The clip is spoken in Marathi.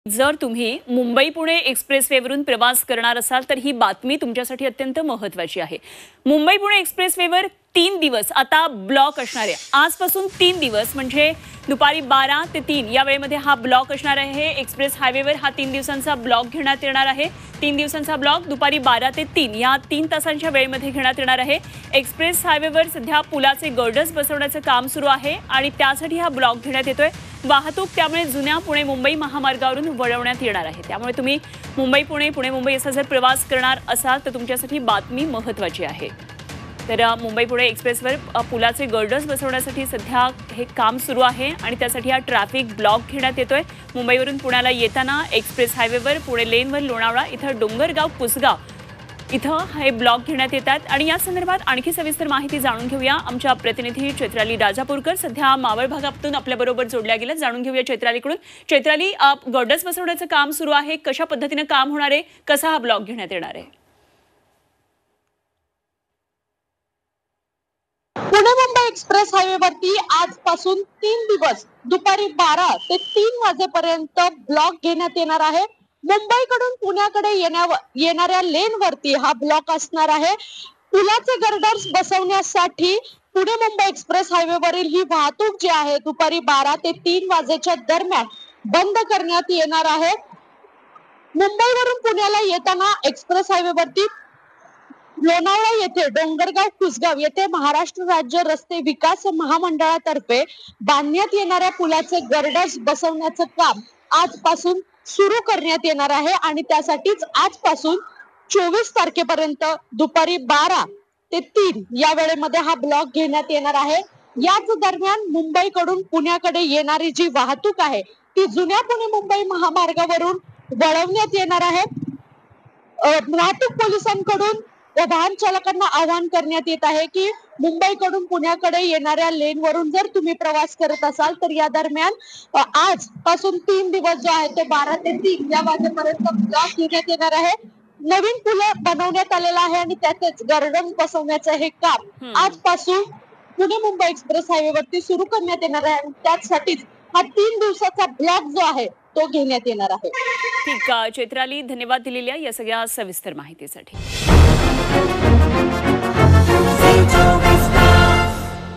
जर तुम्ही मुंबई पुणे एक्सप्रेसवेवरून प्रवास करणार असाल तर ही बातमी तुमच्यासाठी अत्यंत महत्त्वाची आहे। मुंबई पुणे एक्सप्रेसवेवर 3 दिवस आता ब्लॉक असणार आहे। आजपासून 3 दिवस म्हणजे दुपारी 12 ते 3 या वेळेमध्ये हा ब्लॉक असणार आहे। एक्सप्रेस हायवेवर हा 3 दिवसांचा ब्लॉक घेण्यात येणार आहे। 3 दिवसांचा ब्लॉक दुपारी 12 ते 3 या 3 तासांच्या वेळेमध्ये घेण्यात येणार आहे। एक्सप्रेस हायवेवर सध्या पुलाचे गर्डर्स बसवण्याचं काम सुरू आहे आणि त्यासाठी हा ब्लॉक घेण्यात येतोय। वाहतूक त्यामुळे जुन्या पुणे मुंबई महामार्गावरून वळवण्यात येणार आहे। त्यामुळे तुम्ही मुंबई पुणे पुणे मुंबई असा जर प्रवास करणार असाल तर तुमच्यासाठी बातमी महत्त्वाची आहे। तर मुंबई पुणे एक्सप्रेसवर पुलाचे गर्डर्स बसवण्यासाठी सध्या हे काम सुरू आहे आणि त्यासाठी हा ट्रॅफिक ब्लॉक घेण्यात येतोय। मुंबईवरून पुण्याला येताना एक्सप्रेस हायवेवर पुणे लेनवर लोणावळा इथं डोंगरगाव पुसगाव इथं हे ब्लॉक घेण्यात येतात आणि या संदर्भात आणखी सविस्तर माहिती जाणून घेऊया। आमच्या प्रतिनिधी चैत्राली राजापूरकर सध्या मावळ भागातून आपल्याबरोबर जोडल्या गेल्या। जाणून घेऊया चैत्रालीकडून। चैत्राली, गर्डर्स बसवण्याचं काम सुरू आहे, कशा पद्धतीने काम होणार आहे, कसा हा ब्लॉक घेण्यात येणार आहे? पुणे मुंबई एक्सप्रेस हायवेवरती आजपासून 3 दिवस दुपारी 12 ते 3 वाजेपर्यंत ब्लॉक घेण्यात येणार आहे। मुंबईकडून पुण्याकडे येणाऱ्या लेनवरती हा ब्लॉक असणार आहे। पुलाचे गर्डर्स बसवण्यासाठी पुणे मुंबई एक्सप्रेस हायवेवरील ही वाहतूक जी आहे दुपारी 12 ते 3 वाजेच्या दरम्यान बंद करण्यात येणार आहे। मुंबईवरून पुण्याला येताना एक्सप्रेस हायवेवरती लोणावळा येथे डोंगरगाव कुसगाव येथे महाराष्ट्र राज्य रस्ते विकास महामंडळातर्फे बांधण्यात येणाऱ्या पुलाचे गर्डर्स बसवण्याचं काम आजपासून सुरू करण्यात येणार आहे आणि त्यासाठीच आजपासून 24 तारखेपर्यंत दुपारी 12 ते 3 या वेळेमध्ये हा ब्लॉक घेण्यात येणार आहे। याच दरम्यान मुंबईकडून पुण्याकडे येणारी जी वाहतूक आहे ती जुन्या पुणे मुंबई महामार्गावरून वळवण्यात येणार आहे। वाहतूक पोलिसांकडून वाहन चालकांना आवाहन करण्यात येत आहे की मुंबईकडून पुण्याकडे येणाऱ्या लेनवरून जर तुम्ही प्रवास करत असाल तर या दरम्यान आज पासून 3 दिवस जो आहे ते 12 ते 3 या वाजेपर्यंत ब्लॉक घेण्यात येणार आहे। नवीन पूल बनवण्यात आलेला आहे आणि त्यातच गर्डर बसवण्याचं हे काम आजपासून पुणे मुंबई एक्सप्रेस हायवेवरती सुरू करण्यात येणार आहे आणि त्यासाठीच हा 3 दिवसाचा ब्लॉक जो आहे तो घेण्यात येणार आहे। ठीक आहे चैत्राली, धन्यवाद दिलेल्या या सगळ्या सविस्तर माहितीसाठी।